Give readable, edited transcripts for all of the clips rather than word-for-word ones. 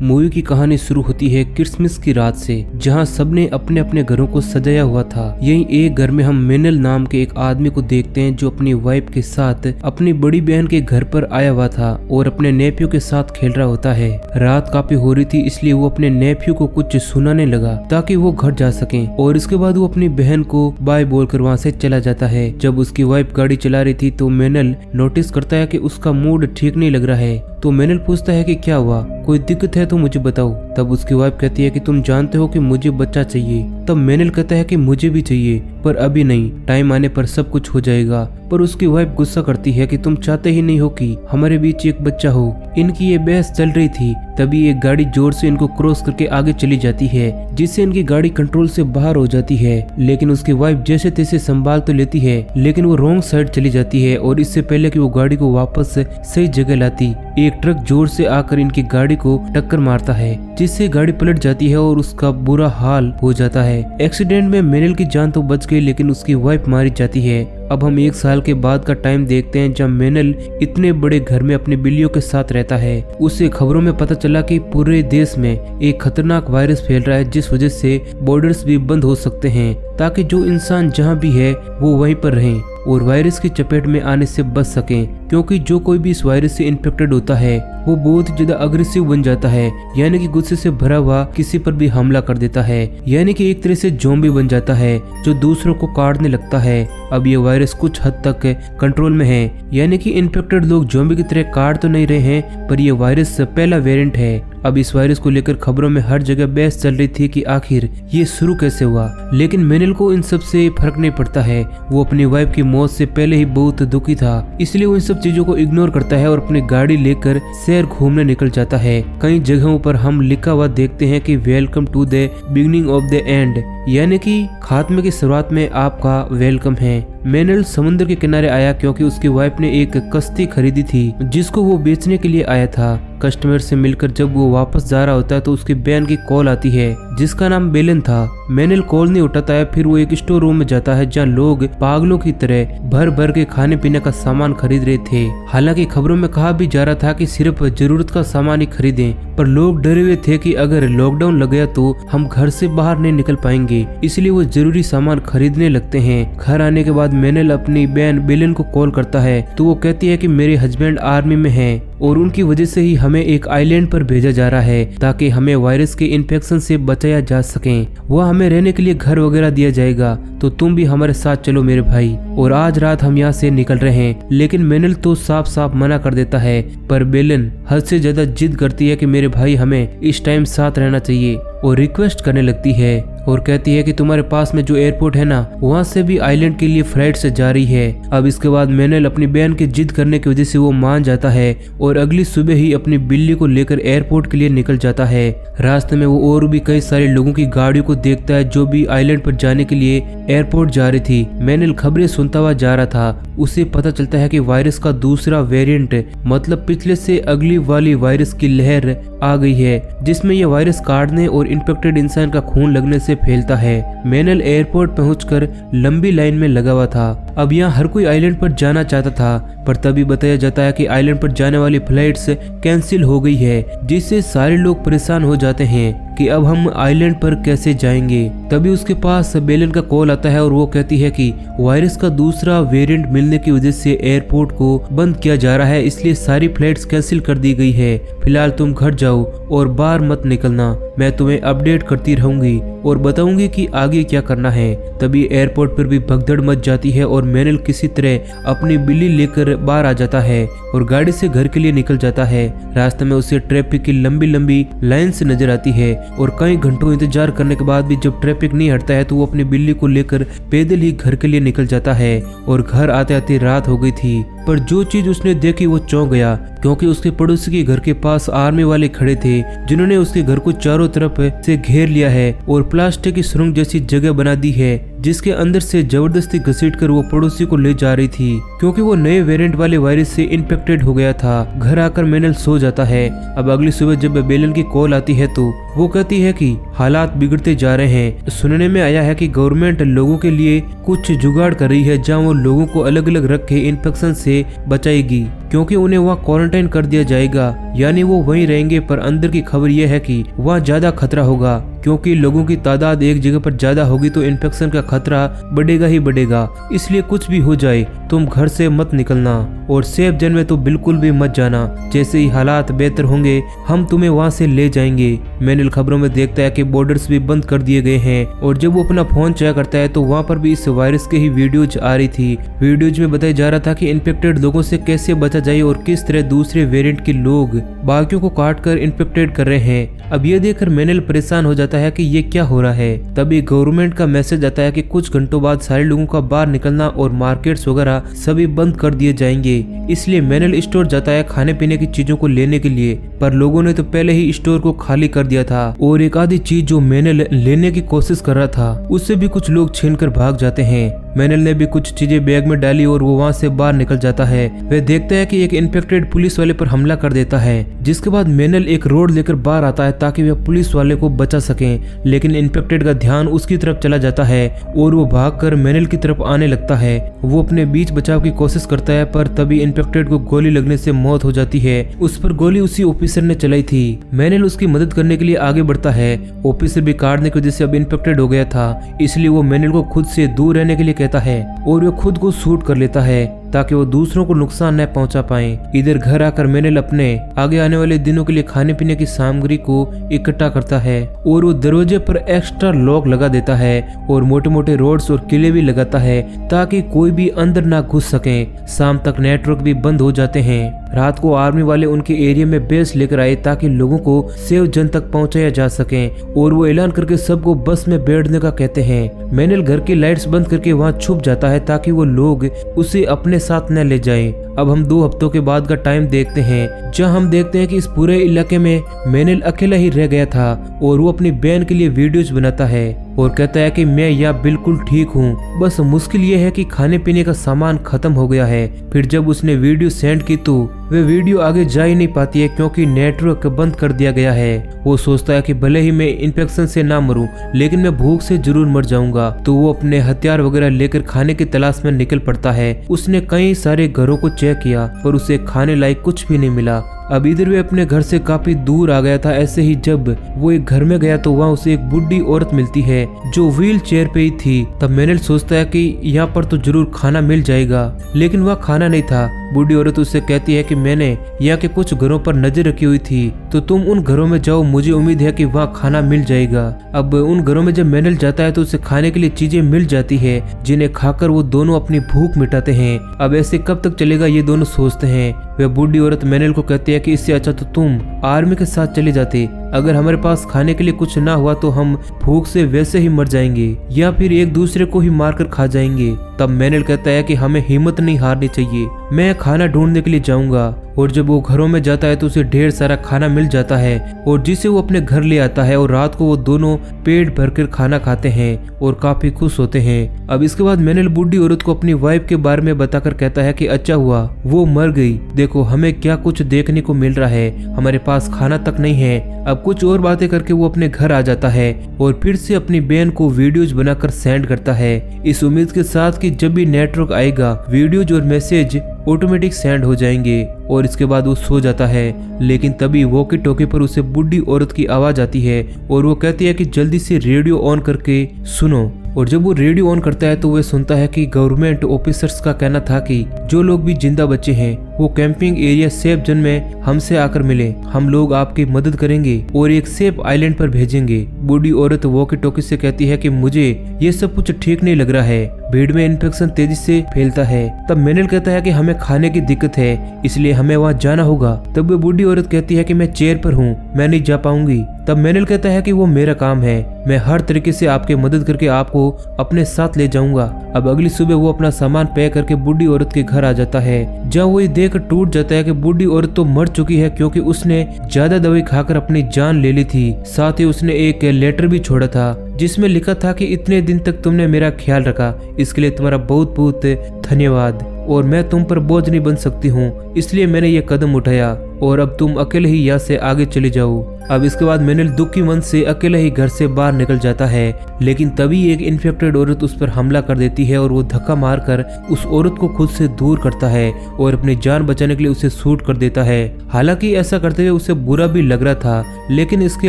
Movie की कहानी शुरू होती है क्रिसमस की रात से, जहां सबने अपने अपने घरों को सजाया हुआ था। यही एक घर में हम मेनल नाम के एक आदमी को देखते हैं जो अपनी वाइफ के साथ अपनी बड़ी बहन के घर पर आया हुआ था और अपने नेफ्यू के साथ खेल रहा होता है। रात काफी हो रही थी, इसलिए वो अपने नेफ्यू को कुछ सुनाने लगा ताकि वो घर जा सके, और इसके बाद वो अपनी बहन को बाय बोलकर वहाँ से चला जाता है। जब उसकी वाइफ गाड़ी चला रही थी तो मेनल नोटिस करता है कि उसका मूड ठीक नहीं लग रहा है। तो मेनल पूछता है कि क्या हुआ, कोई दिक्कत है तो मुझे बताओ। तब उसकी वाइफ कहती है कि तुम जानते हो कि मुझे बच्चा चाहिए। तब मेनल कहता है कि मुझे भी चाहिए, पर अभी नहीं, टाइम आने पर सब कुछ हो जाएगा। पर उसकी वाइफ गुस्सा करती है कि तुम चाहते ही नहीं हो कि हमारे बीच एक बच्चा हो। इनकी ये बहस चल रही थी, तभी एक गाड़ी जोर से इनको क्रॉस करके आगे चली जाती है, जिससे इनकी गाड़ी कंट्रोल से बाहर हो जाती है। लेकिन उसकी वाइफ जैसे तैसे संभाल तो लेती है, लेकिन वो रॉन्ग साइड चली जाती है और इससे पहले कि वो गाड़ी को वापस सही जगह लाती, एक ट्रक जोर से आकर इनकी गाड़ी को टक्कर मारता है, जिससे गाड़ी पलट जाती है और उसका बुरा हाल हो जाता है। एक्सीडेंट में मेनल की जान तो बच गई, लेकिन उसकी वाइफ मारी जाती है। अब हम 1 साल के बाद का टाइम देखते हैं, जब मेनल इतने बड़े घर में अपनी बिल्लियों के साथ रहता है। उसे खबरों में पता चला कि पूरे देश में एक खतरनाक वायरस फैल रहा है, जिस वजह से बॉर्डर्स भी बंद हो सकते हैं, ताकि जो इंसान जहां भी है वो वहीं पर रहें और वायरस की चपेट में आने से बच सकें। क्योंकि जो कोई भी इस वायरस से इन्फेक्टेड होता है वो बहुत ही ज्यादा अग्रेसिव बन जाता है, यानी कि गुस्से से भरा हुआ किसी पर भी हमला कर देता है, यानी कि एक तरह से ज़ॉम्बी बन जाता है जो दूसरों को काटने लगता है। अब ये वायरस कुछ हद तक कंट्रोल में है, यानी कि इन्फेक्टेड लोग ज़ॉम्बी की तरह काट तो नहीं रहे हैं, पर यह वायरस पहला वेरिएंट है। अब इस वायरस को लेकर खबरों में हर जगह बहस चल रही थी कि आखिर ये शुरू कैसे हुआ। लेकिन मेनल को इन सब से फर्क नहीं पड़ता है। वो अपनी वाइफ की मौत से पहले ही बहुत दुखी था, इसलिए वो इन सब चीजों को इग्नोर करता है और अपनी गाड़ी लेकर शहर घूमने निकल जाता है। कई जगहों पर हम लिखा हुआ देखते हैं कि welcome to the beginning of the end, यानी कि खात्मे की शुरुआत में आपका वेलकम है। मेनल समुद्र के किनारे आया क्योंकि उसकी वाइफ ने एक कश्ती खरीदी थी जिसको वो बेचने के लिए आया था। कस्टमर से मिलकर जब वो वापस जा रहा होता है तो उसकी बहन की कॉल आती है जिसका नाम बेलन था। मेनल कॉल नहीं उठाता है, फिर वो एक स्टोर रूम में जाता है जहाँ लोग पागलों की तरह भर भर के खाने पीने का सामान खरीद रहे थे। हालांकि खबरों में कहा भी जा रहा था कि सिर्फ जरूरत का सामान ही खरीदें, पर लोग डरे हुए थे कि अगर लॉकडाउन लग गया तो हम घर से बाहर नहीं निकल पाएंगे, इसलिए वो जरूरी सामान खरीदने लगते हैं। घर आने के बाद मेनल अपनी बहन बेलन को कॉल करता है तो वो कहती है कि मेरे हस्बैंड आर्मी में हैं और उनकी वजह से ही हमें एक आइलैंड पर भेजा जा रहा है ताकि हमें वायरस के इन्फेक्शन से बचाया जा सके। वह हमें रहने के लिए घर वगैरह दिया जाएगा, तो तुम भी हमारे साथ चलो मेरे भाई, और आज रात हम यहाँ से निकल रहे हैं। लेकिन मेनल तो साफ साफ मना कर देता है, पर बेलन हद से ज्यादा जिद करती है कि मेरे भाई हमें इस टाइम साथ रहना चाहिए और रिक्वेस्ट करने लगती है और कहती है कि तुम्हारे पास में जो एयरपोर्ट है ना, वहाँ से भी आइलैंड के लिए फ्लाइट से जा रही है। अब इसके बाद मेनल अपनी बहन की जिद करने की वजह से वो मान जाता है और अगली सुबह ही अपनी बिल्ली को लेकर एयरपोर्ट के लिए निकल जाता है। रास्ते में वो और भी कई सारे लोगों की गाड़ियों को देखता है जो भी आइलैंड पर जाने के लिए एयरपोर्ट जा रही थी। मेनल खबरें सुनता हुआ जा रहा था। उसे पता चलता है कि वायरस का दूसरा वेरिएंट, मतलब पिछले से अगली वाली वायरस की लहर आ गई है, जिसमें यह वायरस काटने और इन्फेक्टेड इंसान का खून लगने से फैलता है। मेनल एयरपोर्ट पहुंचकर लंबी लाइन में लगा हुआ था। अब यहाँ हर कोई आइलैंड पर जाना चाहता था, पर तभी बताया जाता है कि आइलैंड पर जाने वाली फ्लाइट्स कैंसिल हो गई है, जिससे सारे लोग परेशान हो जाते हैं कि अब हम आइलैंड पर कैसे जाएंगे। तभी उसके पास बेलन का कॉल आता है और वो कहती है कि वायरस का दूसरा वेरिएंट मिलने की वजह से एयरपोर्ट को बंद किया जा रहा है, इसलिए सारी फ्लाइट्स कैंसिल कर दी गई है। फिलहाल तुम घर जाओ और बाहर मत निकलना, मैं तुम्हें अपडेट करती रहूंगी और बताऊंगी कि आगे क्या करना है। तभी एयरपोर्ट पर भी भगदड़ मच जाती है और मेनल किसी तरह अपनी बिल्ली लेकर बाहर आ जाता है और गाड़ी से घर के लिए निकल जाता है। रास्ते में उसे ट्रैफिक की लंबी लंबी लाइन से नजर आती है और कई घंटों इंतजार करने के बाद भी जब ट्रैफिक नहीं हटता है तो वो अपनी बिल्ली को लेकर पैदल ही घर के लिए निकल जाता है। और घर आते आते रात हो गई थी, पर जो चीज उसने देखी वो चौंक गया, क्योंकि उसके पड़ोसी के घर के पास आर्मी वाले खड़े थे जिन्होंने उसके घर को चारों तरफ से घेर लिया है और प्लास्टिक की सुरंग जैसी जगह बना दी है, जिसके अंदर से जबरदस्ती घसीटकर वो पड़ोसी को ले जा रही थी, क्योंकि वो नए वेरिएंट वाले वायरस से इन्फेक्टेड हो गया था। घर आकर मेनल सो जाता है। अब अगली सुबह जब बेलन की कॉल आती है तो वो कहती है कि हालात बिगड़ते जा रहे हैं। सुनने में आया है कि गवर्नमेंट लोगों के लिए कुछ जुगाड़ कर रही है जहां वो लोगों को अलग अलग रख के इन्फेक्शन से बचाएगी, क्योंकि उन्हें वहाँ क्वारंटाइन कर दिया जाएगा, यानी वो वहीं रहेंगे। पर अंदर की खबर यह है कि वहाँ ज्यादा खतरा होगा, क्योंकि लोगों की तादाद एक जगह पर ज्यादा होगी तो इन्फेक्शन का खतरा बढ़ेगा ही बढ़ेगा। इसलिए कुछ भी हो जाए तुम घर से मत निकलना और सेफ जोन में तो बिल्कुल भी मत जाना। जैसे ही हालात बेहतर होंगे हम तुम्हें वहाँ से ले जाएंगे। मैनल खबरों में देखता है कि बॉर्डर्स भी बंद कर दिए गए हैं और जब वो अपना फोन चेक करता है तो वहाँ पर भी इस वायरस के ही वीडियोज आ रही थी। वीडियोज में बताया जा रहा था कि इन्फेक्टेड लोगों से कैसे बचा जाए और किस तरह दूसरे वेरिएंट के लोग बाकियों को काट कर इन्फेक्टेड कर रहे हैं। अब ये देखकर मैनल परेशान हो जाता है कि ये क्या हो रहा है। तभी गवर्नमेंट का मैसेज आता है कि कुछ घंटों बाद सारे लोगों का बाहर निकलना और मार्केट्स वगैरह सभी बंद कर दिए जाएंगे। इसलिए मैनल स्टोर जाता है खाने पीने की चीजों को लेने के लिए, पर लोगों ने तो पहले ही स्टोर को खाली कर दिया था और एक आधी चीज जो मैनल लेने की कोशिश कर रहा था उससे भी कुछ लोग छीनकर भाग जाते हैं। मैनल ने भी कुछ चीजें बैग में डाली और वो वहाँ से बाहर निकल जाता है। वह देखता है कि एक इन्फेक्टेड पुलिस वाले पर हमला कर देता है, जिसके बाद मैनल एक रोड लेकर बाहर आता है ताकि वह पुलिस वाले को बचा सके। लेकिन इन्फेक्टेड का ध्यान उसकी तरफ चला जाता है और वो भागकर मैनल की तरफ आने लगता है। वो अपने बीच बचाव की कोशिश करता है, पर तभी इन्फेक्टेड को गोली लगने से मौत हो जाती है। उस पर गोली उसी ऑफिसर ने चलाई थी। मैनल उसकी मदद करने के लिए आगे बढ़ता है। ऑफिसर भी काटने की वजह से अब इन्फेक्टेड हो गया था, इसलिए वो मैनल को खुद से दूर रहने के लिए कहता है और वह खुद को शूट कर लेता है ताकि वो दूसरों को नुकसान न पहुंचा पाए। इधर घर आकर मैनल अपने आगे आने वाले दिनों के लिए खाने पीने की सामग्री को इकट्ठा करता है और वो दरवाजे पर एक्स्ट्रा लॉक लगा देता है और मोटे मोटे रोड्स और किले भी लगाता है ताकि कोई भी अंदर ना घुस सके। शाम तक नेटवर्क भी बंद हो जाते हैं। रात को आर्मी वाले उनके एरिया में बेस लेकर आए ताकि लोगों को सेफ जोन तक पहुंचाया जा सके और वो ऐलान करके सबको बस में बैठने का कहते हैं। मैनल घर की लाइट्स बंद करके वहां छुप जाता है ताकि वो लोग उसे अपने साथ न ले जाएं। अब हम 2 हफ्तों के बाद का टाइम देखते हैं, जहां हम देखते हैं कि इस पूरे इलाके में मैनल अकेला ही रह गया था और वो अपनी बहन के लिए वीडियोज बनाता है और कहता है कि मैं यहाँ बिल्कुल ठीक हूँ, बस मुश्किल ये है कि खाने पीने का सामान खत्म हो गया है। फिर जब उसने वीडियो सेंड की तो वह वीडियो आगे जा ही नहीं पाती है क्योंकि नेटवर्क बंद कर दिया गया है। वो सोचता है कि भले ही मैं इन्फेक्शन से ना मरूं लेकिन मैं भूख से जरूर मर जाऊंगा। तो वो अपने हथियार वगैरह लेकर खाने की तलाश में निकल पड़ता है। उसने कई सारे घरों को चेक किया पर उसे खाने लायक कुछ भी नहीं मिला। अब इधर वे अपने घर से काफी दूर आ गया था। ऐसे ही जब वो एक घर में गया तो वहाँ उसे एक बुढ़ी औरत मिलती है जो व्हील चेयर पे ही थी। तब मैनल सोचता है कि यहाँ पर तो जरूर खाना मिल जाएगा, लेकिन वह खाना नहीं था। बूढ़ी औरत उससे कहती है कि मैंने यहाँ के कुछ घरों पर नजर रखी हुई थी तो तुम उन घरों में जाओ, मुझे उम्मीद है कि वहाँ खाना मिल जाएगा। अब उन घरों में जब मैनल जाता है तो उसे खाने के लिए चीजें मिल जाती है जिन्हें खाकर वो दोनों अपनी भूख मिटाते हैं। अब ऐसे कब तक चलेगा ये दोनों सोचते हैं। वह बूढ़ी औरत मैनल को कहती है कि इससे अच्छा तो तुम आर्मी के साथ चले जाते, अगर हमारे पास खाने के लिए कुछ ना हुआ तो हम भूख से वैसे ही मर जाएंगे या फिर एक दूसरे को ही मारकर खा जाएंगे। तब मैनल कहता है कि हमें हिम्मत नहीं हारनी चाहिए, मैं खाना ढूंढने के लिए जाऊंगा। और जब वो घरों में जाता है तो उसे ढेर सारा खाना मिल जाता है और जिसे वो अपने घर ले आता है और रात को वो दोनों पेट भरकर खाना खाते हैं और काफी खुश होते हैं। अब इसके बाद मैनल बूढ़ी औरत को अपनी वाइफ के बारे में बताकर कहता है कि अच्छा हुआ वो मर गई, देखो हमें क्या कुछ देखने को मिल रहा है, हमारे पास खाना तक नहीं है। अब कुछ और बातें करके वो अपने घर आ जाता है और फिर से अपनी बहन को वीडियोज बनाकर सेंड करता है, इस उम्मीद के साथ कि जब भी नेटवर्क आएगा वीडियोज और मैसेज ऑटोमेटिक सेंड हो जाएंगे। और इसके बाद वो सो जाता है। लेकिन तभी वॉकी टॉकी पर उसे बूढ़ी औरत की आवाज आती है और वो कहती है कि जल्दी से रेडियो ऑन करके सुनो। और जब वो रेडियो ऑन करता है तो वह सुनता है कि गवर्नमेंट ऑफिसर्स का कहना था कि जो लोग भी जिंदा बचे हैं वो कैंपिंग एरिया सेफ जोन में हमसे आकर मिले, हम लोग आपकी मदद करेंगे और एक सेफ आइलैंड पर भेजेंगे। बूढ़ी औरत वॉकी टॉकी से कहती है कि मुझे ये सब कुछ ठीक नहीं लग रहा है, भीड़ में इन्फेक्शन तेजी से फैलता है। तब मैनल कहता है कि हमें खाने की दिक्कत है इसलिए हमें वहाँ जाना होगा। तब वो बूढ़ी औरत कहती है कि मैं चेयर पर हूँ, मैं नहीं जा पाऊंगी। तब मैनल कहता है कि वो मेरा काम है, मैं हर तरीके से आपकी मदद करके आपको अपने साथ ले जाऊंगा। अब अगली सुबह वो अपना सामान पैक करके बूढ़ी औरत के घर आ जाता है, जहाँ वो ये देख टूट जाता है कि बूढ़ी औरत तो मर चुकी है क्योंकि उसने ज्यादा दवाई खाकर अपनी जान ले ली थी। साथ ही उसने एक लेटर भी छोड़ा था जिसमें लिखा था कि इतने दिन तक तुमने मेरा ख्याल रखा, इसके लिए तुम्हारा बहुत बहुत धन्यवाद। और मैं तुम पर बोझ नहीं बन सकती हूँ, इसलिए मैंने ये कदम उठाया और अब तुम अकेले ही यहाँ से आगे चले जाओ। अब इसके बाद मैनेल दुखी मन से अकेले ही घर से बाहर निकल जाता है, लेकिन तभी एक इन्फेक्टेड औरत उस पर हमला कर देती है और वो धक्का मारकर उस औरत को खुद से दूर करता है और अपनी जान बचाने के लिए उसे शूट कर देता है। हालांकि ऐसा करते हुए उसे बुरा भी लग रहा था, लेकिन इसके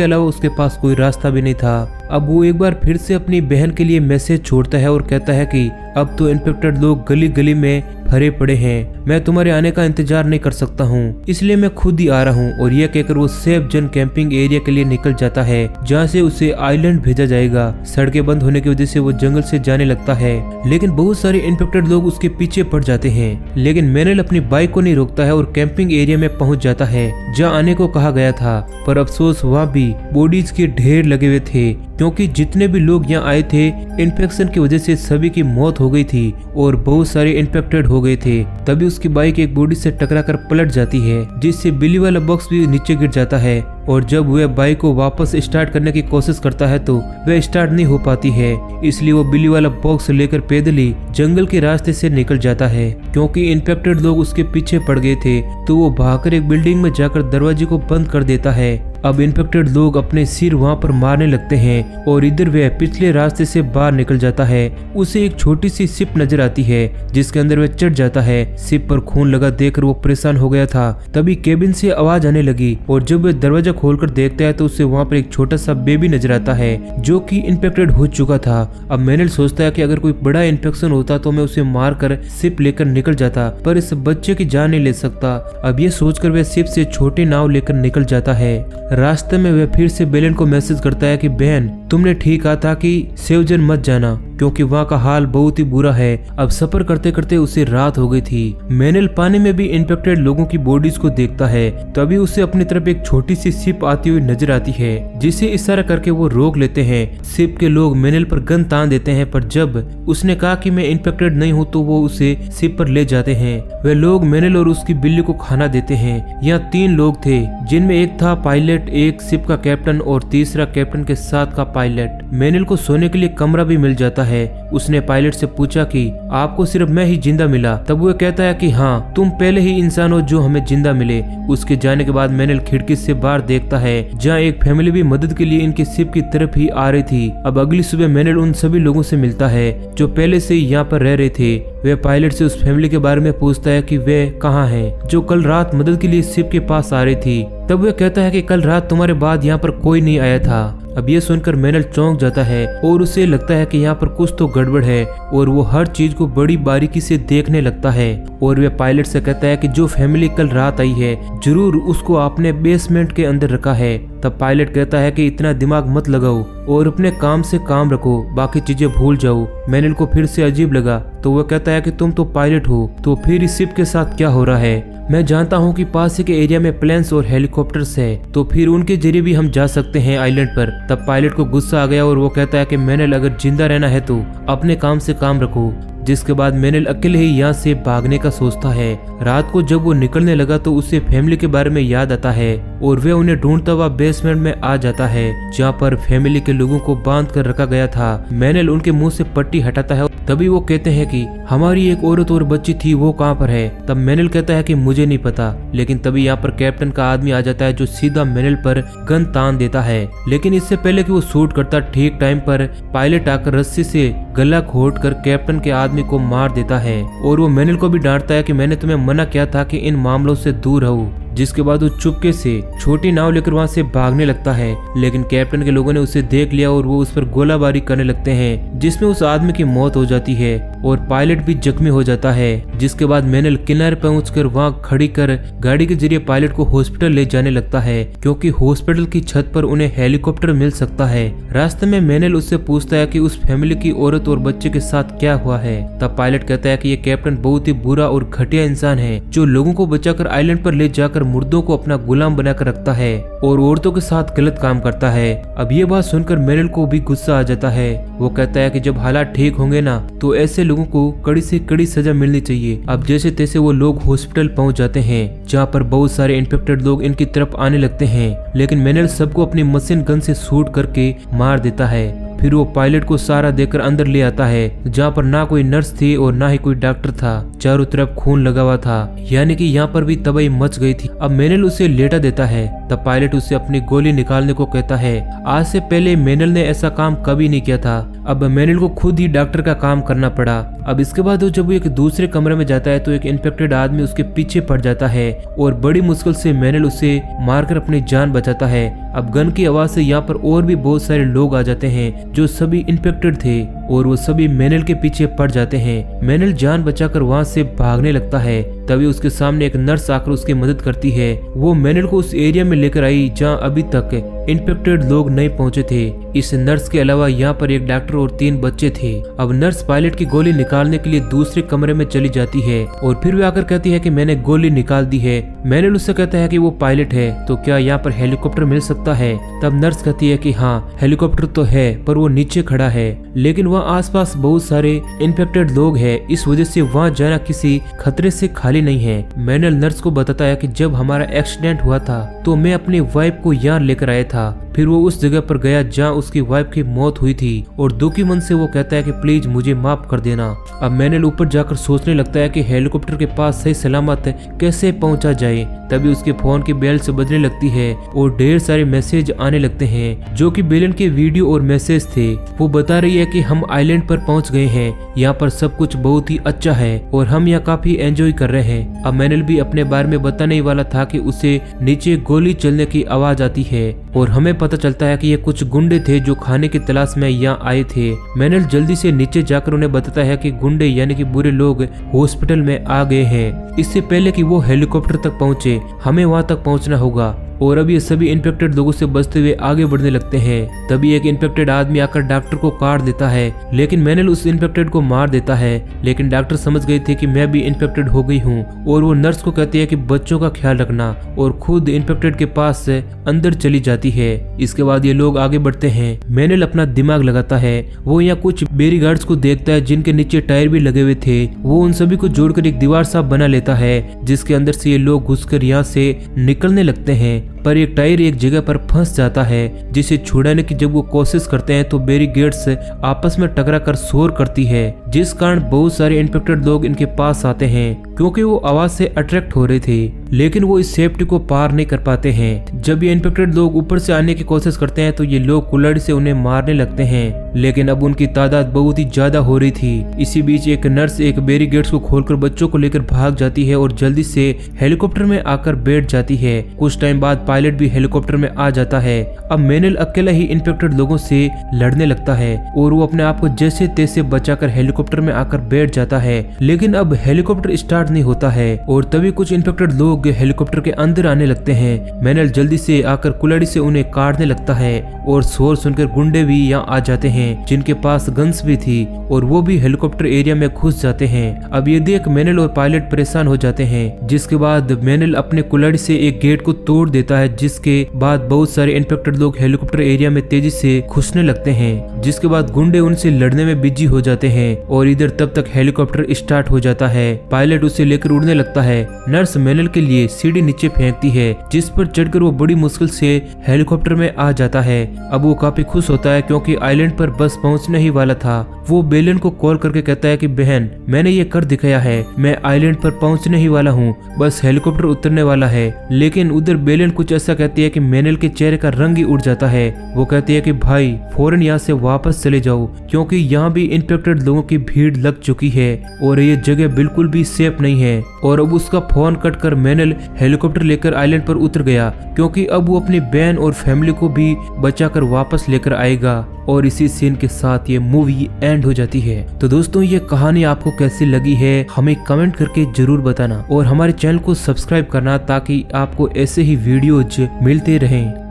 अलावा उसके पास कोई रास्ता भी नहीं था। अब वो एक बार फिर से अपनी बहन के लिए मैसेज छोड़ता है और कहता है कि अब तो इन्फेक्टेड लोग गली गली में भरे पड़े हैं, मैं तुम्हारे आने का इंतजार नहीं कर सकता हूँ, इसलिए मैं खुद ही आ रहा हूँ। और यह कहकर वो सेफ जन कैंपिंग एरिया के लिए निकल जाता है, जहाँ से उसे आइलैंड भेजा जाएगा। सड़कें बंद होने की वजह से वो जंगल से जाने लगता है, लेकिन बहुत सारे इन्फेक्टेड लोग उसके पीछे पड़ जाते हैं। लेकिन मैनेल अपनी बाइक को नहीं रोकता है और कैंपिंग एरिया में पहुंच जाता है जहाँ आने को कहा गया था। पर अफसोस वहाँ भी बॉडीज के ढेर लगे हुए थे, क्योंकि जितने भी लोग यहाँ आए थे इन्फेक्शन की वजह से सभी की मौत हो गई थी और बहुत सारे इन्फेक्टेड हो गए थे। तभी उसकी बाइक एक बॉडी से टकराकर पलट जाती है, जिससे बिल्ली वाला बॉक्स भी नीचे गिर जाता है। और जब वह बाइक को वापस स्टार्ट करने की कोशिश करता है तो वह स्टार्ट नहीं हो पाती है, इसलिए वो बिल्ली वाला बॉक्स लेकर पैदल ही जंगल के रास्ते से निकल जाता है। क्योंकि इन्फेक्टेड लोग उसके पीछे पड़ गए थे तो वो भागकर एक बिल्डिंग में जाकर दरवाजे को बंद कर देता है। अब इन्फेक्टेड लोग अपने सिर वहां पर मारने लगते हैं और इधर वह पिछले रास्ते से बाहर निकल जाता है। उसे एक छोटी सी शिप नजर आती है जिसके अंदर वह चढ़ जाता है। शिप पर खून लगा देखकर वो परेशान हो गया था। तभी केबिन से आवाज आने लगी और जब वह दरवाजा खोलकर देखता है तो उसे वहां पर एक छोटा सा बेबी नजर आता है जो कि इन्फेक्टेड हो चुका था। अब मैनेल सोचता है कि अगर कोई बड़ा इन्फेक्शन होता तो मैं उसे मारकर शिप लेकर निकल जाता, पर इस बच्चे की जान नहीं ले सकता। अब ये सोचकर वह शिप से छोटी नाव लेकर निकल जाता है। रास्ते में वह फिर से बेलन को मैसेज करता है कि बहन तुमने ठीक कहा था कि सेवजन मत जाना, क्योंकि वहाँ का हाल बहुत ही बुरा है। अब सफर करते करते उसे रात हो गई थी। मैनेल पानी में भी इन्फेक्टेड लोगों की बॉडीज को देखता है, तभी उसे अपनी तरफ एक छोटी सी शिप आती हुई नजर आती है, जिसे इशारा करके वो रोक लेते हैं। शिप के लोग मैनेल पर गन तान देते हैं, पर जब उसने कहा कि मैं इन्फेक्टेड नहीं हूँ तो वो उसे शिप पर ले जाते हैं। वे लोग मैनेल और उसकी बिल्ली को खाना देते हैं। यहाँ 3 लोग थे, जिनमें एक था पायलट, एक शिप का कैप्टन और तीसरा कैप्टन के साथ का पायलट। मैनेल को सोने के लिए कमरा भी मिल जाता है। उसने पायलट से पूछा कि आपको सिर्फ मैं ही जिंदा मिला? तब वो कहता है कि हाँ, तुम पहले ही इंसान हो जो हमें जिंदा मिले। उसके जाने के बाद मैनेल खिड़की से बाहर देखता है जहाँ एक फैमिली भी मदद के लिए इनके शिप की तरफ ही आ रही थी। अब अगली सुबह मैनेल उन सभी लोगों से मिलता है जो पहले से ही यहाँ पर रह रहे थे। वह पायलट से उस फैमिली के बारे में पूछता है कि वे कहाँ हैं, जो कल रात मदद के लिए शिप के पास आ रही थी। तब वह कहता है कि कल रात तुम्हारे बाद यहाँ पर कोई नहीं आया था। अब ये सुनकर मैनेल चौंक जाता है और उसे लगता है कि यहाँ पर कुछ तो गड़बड़ है और वो हर चीज को बड़ी बारीकी से देखने लगता है। और वह पायलट से कहता है कि जो फैमिली कल रात आई है जरूर उसको आपने बेसमेंट के अंदर रखा है। तब पायलट कहता है कि इतना दिमाग मत लगाओ और अपने काम से काम रखो, बाकी चीजें भूल जाओ। मैनेल को फिर से अजीब लगा तो वह कहता है कि तुम तो पायलट हो, तो फिर इस शिप के साथ क्या हो रहा है? मैं जानता हूँ कि पास के एरिया में प्लेन्स और हेलीकॉप्टर्स है, तो फिर उनके जरिए भी हम जा सकते हैं आइलैंड पर। तब पायलट को गुस्सा आ गया और वो कहता है कि मैनेल अगर जिंदा रहना है तो अपने काम से काम रखो। जिसके बाद मैनेल अकेले ही यहाँ से भागने का सोचता है। रात को जब वो निकलने लगा तो उसे फैमिली के बारे में याद आता है और वह उन्हें ढूंढता हुआ बेसमेंट में आ जाता है जहाँ पर फैमिली के लोगों को बांध कर रखा गया था। मैनेल उनके मुंह से पट्टी हटाता है, तभी वो कहते हैं कि हमारी एक औरत और बच्ची थी, वो कहाँ पर है? तब मैनेल कहता है कि मुझे नहीं पता। लेकिन तभी यहाँ पर कैप्टन का आदमी आ जाता है जो सीधा मैनेल पर गन तान देता है। लेकिन इससे पहले कि वो शूट करता, ठीक टाइम पर पायलट आकर रस्सी से गला घोट कर कैप्टन के आदमी को मार देता है। और वो मैनेल को भी डांटता है कि मैंने तुम्हें मना किया था कि इन मामलों से दूर रहो। जिसके बाद वो चुपके से छोटी नाव लेकर वहां से भागने लगता है, लेकिन कैप्टन के लोगों ने उसे देख लिया और वो उस पर गोलाबारी करने लगते हैं, जिसमें उस आदमी की मौत हो जाती है और पायलट भी जख्मी हो जाता है। जिसके बाद मैनेल किनारे पहुंचकर वहां खड़ी कर गाड़ी के जरिए पायलट को हॉस्पिटल ले जाने लगता है, क्योंकि हॉस्पिटल की छत पर उन्हें हेलीकॉप्टर मिल सकता है। रास्ते में मैनेल उससे पूछता है कि उस फैमिली की औरत और बच्चे के साथ क्या हुआ है। तब पायलट कहता है कि ये कैप्टन बहुत ही बुरा और घटिया इंसान है जो लोगों को बचाकर आइलैंड पर ले जाकर मुर्दों को अपना गुलाम बनाकर रखता है और औरतों के साथ गलत काम करता है। अब ये बात सुनकर मैनेल को भी गुस्सा आ जाता है। वो कहता है कि जब हालात ठीक होंगे ना तो ऐसे लोगों को कड़ी से कड़ी सजा मिलनी चाहिए। अब जैसे तैसे वो लोग हॉस्पिटल पहुंच जाते हैं जहाँ पर बहुत सारे इन्फेक्टेड लोग इनकी तरफ आने लगते हैं, लेकिन मैनेल सबको अपनी मशीन गन से शूट करके मार देता है। फिर वो पायलट को सहारा देकर अंदर ले आता है, जहाँ पर ना कोई नर्स थी और ना ही कोई डॉक्टर था। चारों तरफ खून लगा हुआ था, यानी कि यहाँ पर भी तबाही मच गई थी। अब मेनल उसे लेटा देता है, तब पायलट उसे अपनी गोली निकालने को कहता है। आज से पहले मेनल ने ऐसा काम कभी नहीं किया था। अब मेनल को खुद ही डॉक्टर का काम करना पड़ा। अब इसके बाद जब वो एक दूसरे कमरे में जाता है तो एक इन्फेक्टेड आदमी उसके पीछे पड़ जाता है और बड़ी मुश्किल से मेनल उसे मारकर अपनी जान बचाता है। अब गन की आवाज से यहाँ पर और भी बहुत सारे लोग आ जाते हैं जो सभी इन्फेक्टेड थे और वो सभी मेनल के पीछे पड़ जाते हैं। मेनल जान बचाकर वहां से भागने लगता है, तभी उसके सामने एक नर्स आकर उसकी मदद करती है। वो मेनल को उस एरिया में लेकर आई जहां अभी तक इन्फेक्टेड लोग नहीं पहुंचे थे। इस नर्स के अलावा यहाँ पर एक डॉक्टर और 3 बच्चे थे। अब नर्स पायलट की गोली निकालने के लिए दूसरे कमरे में चली जाती है और फिर वे आकर कहती है कि मैंने गोली निकाल दी है। मेनल उससे कहता है कि वो पायलट है, तो क्या यहाँ पर हेलीकॉप्टर मिल सकता है? तब नर्स कहती है कि हाँ, हेलीकॉप्टर तो है पर वो नीचे खड़ा है, लेकिन वहाँ आसपास बहुत सारे इन्फेक्टेड लोग हैं, इस वजह से वहाँ जाना किसी खतरे से खाली नहीं है। मेनल नर्स को बताता है कि जब हमारा एक्सीडेंट हुआ था तो मैं अपनी वाइफ को यहाँ लेकर आया था। फिर वो उस जगह पर गया जहाँ उसकी वाइफ की मौत हुई थी और दुखी मन से वो कहता है कि प्लीज मुझे माफ कर देना। अब मेनल ऊपर जाकर सोचने लगता है कि हेलीकॉप्टर के पास सही सलामत कैसे पहुंचा जाए। तभी उसके फोन की बेल से बजने लगती है और ढेर सारे मैसेज आने लगते हैं जो कि बेलन के वीडियो और मैसेज थे। वो बता रही है कि हम आइलैंड पर पहुंच गए हैं, यहाँ पर सब कुछ बहुत ही अच्छा है और हम यहाँ काफी एंजॉय कर रहे हैं। अब मेनल भी अपने बारे में बताने वाला था कि उसे नीचे गोली चलने की आवाज आती है और हमें पता चलता है कि ये कुछ गुंडे थे जो खाने की तलाश में यहाँ आए थे। मेनल जल्दी से नीचे जाकर उन्हें बताता है कि गुंडे यानी कि बुरे लोग हॉस्पिटल में आ गए हैं। इससे पहले कि वो हेलीकॉप्टर तक पहुंचे हमें वहां तक पहुंचना होगा। और अब ये सभी इन्फेक्टेड लोगों से बचते हुए आगे बढ़ने लगते हैं। तभी एक इन्फेक्टेड आदमी आकर डॉक्टर को काट देता है, लेकिन मेनल उस इन्फेक्टेड को मार देता है। लेकिन डॉक्टर समझ गए थे कि मैं भी इन्फेक्टेड हो गई हूँ और वो नर्स को कहती है कि बच्चों का ख्याल रखना और खुद इन्फेक्टेड के पास से अंदर चली जाती है। इसके बाद ये लोग आगे बढ़ते हैं। मेनल अपना दिमाग लगाता है। वो यहाँ कुछ बैरीगार्ड्स को देखता है जिनके नीचे टायर भी लगे हुए थे। वो उन सभी को जोड़कर एक दीवार सा बना लेता है जिसके अंदर से ये लोग घुसकर यहाँ से निकलने लगते हैं। पर एक टायर एक जगह पर फंस जाता है जिसे छुड़ाने की जब वो कोशिश करते हैं तो बैरीगेड्स आपस में टकराकर शोर करती है, जिस कारण बहुत सारे इन्फेक्टेड लोग इनके पास आते हैं क्योंकि वो आवाज से अट्रैक्ट हो रहे थे। लेकिन वो इस सेफ्टी को पार नहीं कर पाते हैं। जब ये इन्फेक्टेड लोग ऊपर से आने की कोशिश करते हैं तो ये लोग कुल्हाड़ी से उन्हें मारने लगते हैं, लेकिन अब उनकी तादाद बहुत ही ज्यादा हो रही थी। इसी बीच एक नर्स एक बैरीगेड्स को खोलकर बच्चों को लेकर भाग जाती है और जल्दी से हेलीकॉप्टर में आकर बैठ जाती है। कुछ टाइम बाद पायलट भी हेलीकॉप्टर में आ जाता है। अब मेनल अकेला ही इन्फेक्टेड लोगों से लड़ने लगता है और वो अपने आप को जैसे तैसे बचाकर हेलीकॉप्टर में आकर बैठ जाता है। लेकिन अब हेलीकॉप्टर स्टार्ट नहीं होता है और तभी कुछ इन्फेक्टेड लोग हेलीकॉप्टर के अंदर आने लगते हैं। मेनल जल्दी से आकर कुल्हाड़ी से उन्हें काटने लगता है और शोर सुनकर गुंडे भी यहाँ आ जाते हैं जिनके पास गन्स भी थी और वो भी हेलीकॉप्टर एरिया में घुस जाते हैं। अब ये देख मेनल और पायलट परेशान हो जाते हैं, जिसके बाद मेनल अपने कुल्हाड़ी से एक गेट को तोड़ देता है, जिसके बाद बहुत सारे इन्फेक्टेड लोग हेलीकॉप्टर एरिया में तेजी से घुसने लगते हैं। जिसके बाद गुंडे उनसे लड़ने में बिजी हो जाते हैं और इधर तब तक हेलीकॉप्टर स्टार्ट हो जाता है। पायलट उसे लेकर उड़ने लगता है। नर्स मेनल के लिए सीढ़ी नीचे फेंकती है जिस पर चढ़कर वो बड़ी मुश्किल से हेलीकॉप्टर में आ जाता है। अब वो काफी खुश होता है क्योंकि आइलैंड पर बस पहुंचने ही वाला था। वो बेलन को कॉल करके कहता है कि बहन, मैंने ये कर दिखाया है, मैं आइलैंड पर पहुंचने ही वाला हूँ, बस हेलीकॉप्टर उतरने वाला है। लेकिन उधर बेलन कुछ ऐसा कहती है कि मेनल के चेहरे का रंग ही उड़ जाता है। वो कहती है कि भाई फौरन यहाँ से वापस चले जाओ क्योंकि यहाँ भी इन्फेक्टेड लोगों की भीड़ लग चुकी है और ये जगह बिल्कुल भी सेफ नहीं है। और अब उसका फोन कट कर मेनल हेलीकॉप्टर लेकर आइलैंड पर उतर गया क्योंकि अब वो अपनी बहन और फैमिली को भी बचाकर वापस लेकर आएगा। और इसी सीन के साथ ये मूवी एंड हो जाती है। तो दोस्तों, ये कहानी आपको कैसी लगी है हमें कमेंट करके जरूर बताना और हमारे चैनल को सब्सक्राइब करना ताकि आपको ऐसे ही वीडियोज मिलते रहें।